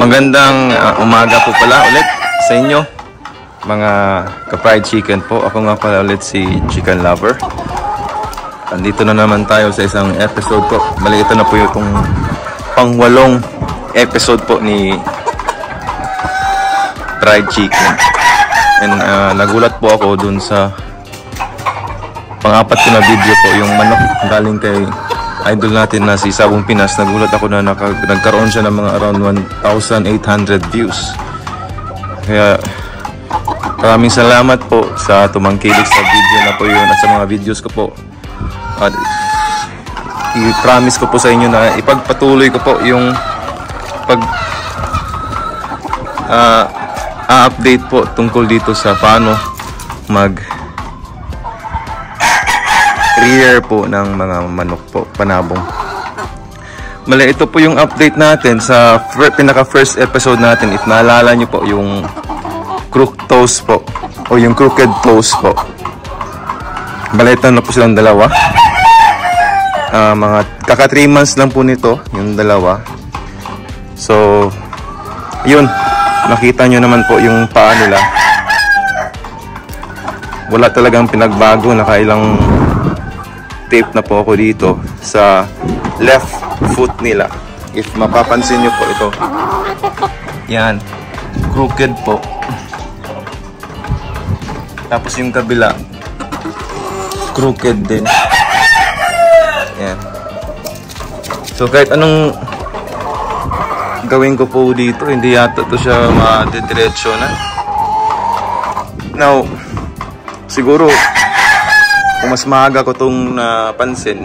Magandang umaga po pala ulit sa inyo mga ka-fried chicken po. Ako nga pala ulit si Chicken Lover. Andito na naman tayo sa isang episode po. Bali ito na po yung pang-8 episode po ni fried chicken. And nagulat po ako dun sa pang-4 ko na video po, yung manok galing kay idol natin na si Sabong Pinas. Nagulat ako na nagkaroon siya ng mga around 1,800 views. Kaya maraming salamat po sa tumangkilik sa video na po yun at sa mga videos ko po. At i-promise ko po sa inyo na ipagpatuloy ko po yung update po tungkol dito sa paano rear po ng mga manok po, panabong. Mali, ito po yung update natin sa pinaka first episode natin. If naalala nyo po yung crooked toes po o yung crooked toes po, mali, ito na po silang dalawa. Mga kaka 3 months lang po nito yung dalawa. So yun, nakita nyo naman po yung paa nila. Wala talagang pinagbago, nakailang tape na po ako dito sa left foot nila. If mapapansin nyo po ito, yan, crooked po. Tapos yung kabila, crooked din. Yan. So kahit anong gawin ko po dito, hindi yata to siya madidiretso na. Now, siguro kung mas maaga ko itong napansin,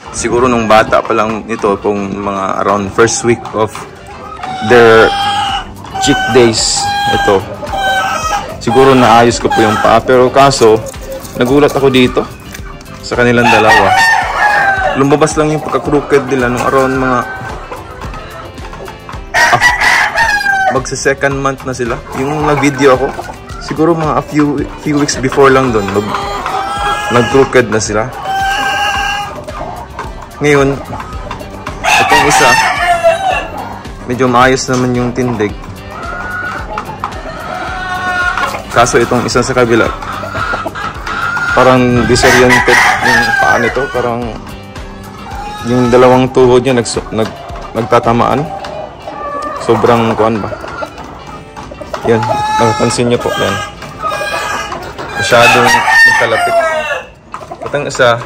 siguro nung bata pa lang ito, kung mga around first week of their chick days, ito, siguro naayos ko po yung paa. Pero kaso, nagulat ako dito sa kanilang dalawa. Lumabas lang yung pagka-crooked nila nung around mga magsa second month na sila. Yung nag-video ako, siguro mga a few weeks before lang doon, nag-crooked na sila. Ngayon, itong isa, medyo maayos naman yung tindig. Kaso itong isa sa kabila, parang disoriented yung paa nito. Parang yung dalawang tuhod niya nagtatamaan. Sobrang kuan ba? Yan, napapansin niyo po, yan. Masyadong magkalapit. Itong isa,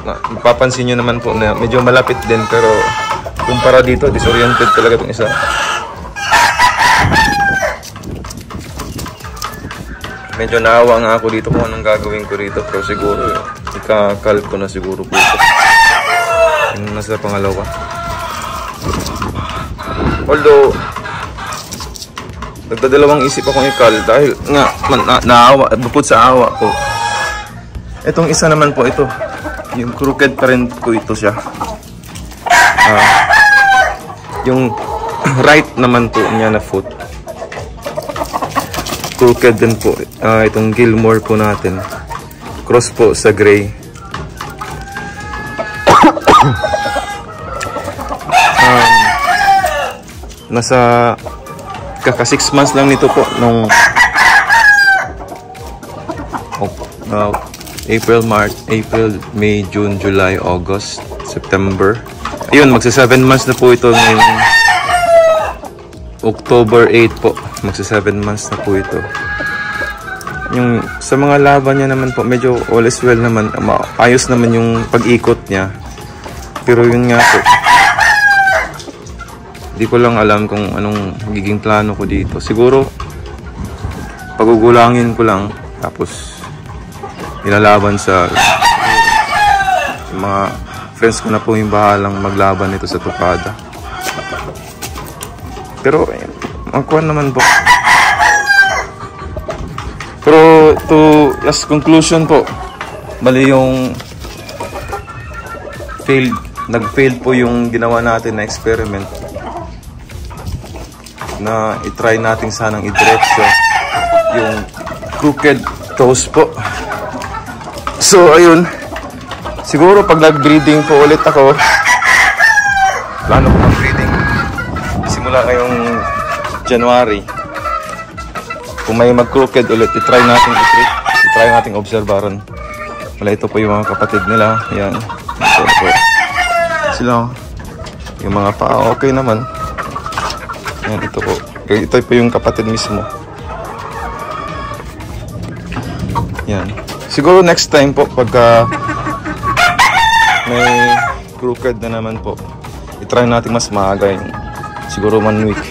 mapapansin niyo naman po na medyo malapit din, pero kumpara dito, disoriented talaga itong isa. Medyo naawa nga ako dito kung anong gagawin ko dito, pero siguro ikakal ko na siguro po ito. Yung nasa pangalawa. Although nagdadalawang isip akong ikal dahil nga naawa, bukod sa awa ko. Itong isa naman po, ito yung crooked pa rin ko ito siya. Yung right naman po niya na foot, crooked din po. Itong Gilmore po natin, cross po sa gray. Nasa kaka 6 months lang nito po nung April, May, June, July, August, September. Ayun, magsa 7 months na po ito ngayong October 8 po. Magsa 7 months na po ito. Yung sa mga laban niya naman po, medyo all is well naman. Ayos naman yung pag-ikot niya. Pero yun nga po, di ko lang alam kung anong magiging plano ko dito. Siguro pagugulangin ko lang, tapos ilalaban sa mga friends ko na po yung bahalang maglaban nito sa tukada. Pero magkuhan naman po. Pero to as conclusion po, bali yung nag-fail po yung ginawa natin na experiment na i-try natin sanang i-diretso yung crooked toes po. So ayun, siguro pag nag-breeding po ulit ako, plano ko mag-breeding simula ngayong January. Kung may mag-crooked ulit, itry nating obserbaran. Wala, ito po yung mga kapatid nila. Ayan. Ito po. Sila. Yung mga paa, okay naman. Ayan, ito po. Ito po yung kapatid mismo. Ayan. Siguro next time po, pagka may crooked na naman po, itry natin mas maaga yung, siguro 1 week.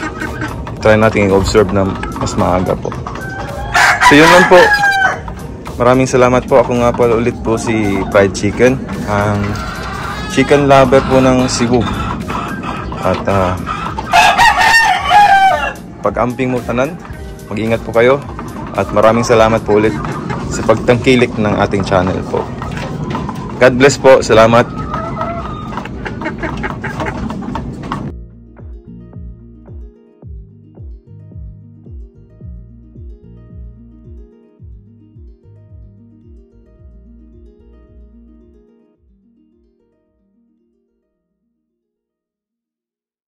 Itry natin i-observe na mas maaga po. So yun lang po. Maraming salamat po. Ako nga pala ulit po si Fried Chicken, ang chicken lover po ng Cebu. At pag-amping mo tanan, mag-ingat po kayo. At maraming salamat po ulit sa pagtangkilik ng ating channel po. God bless po. Salamat.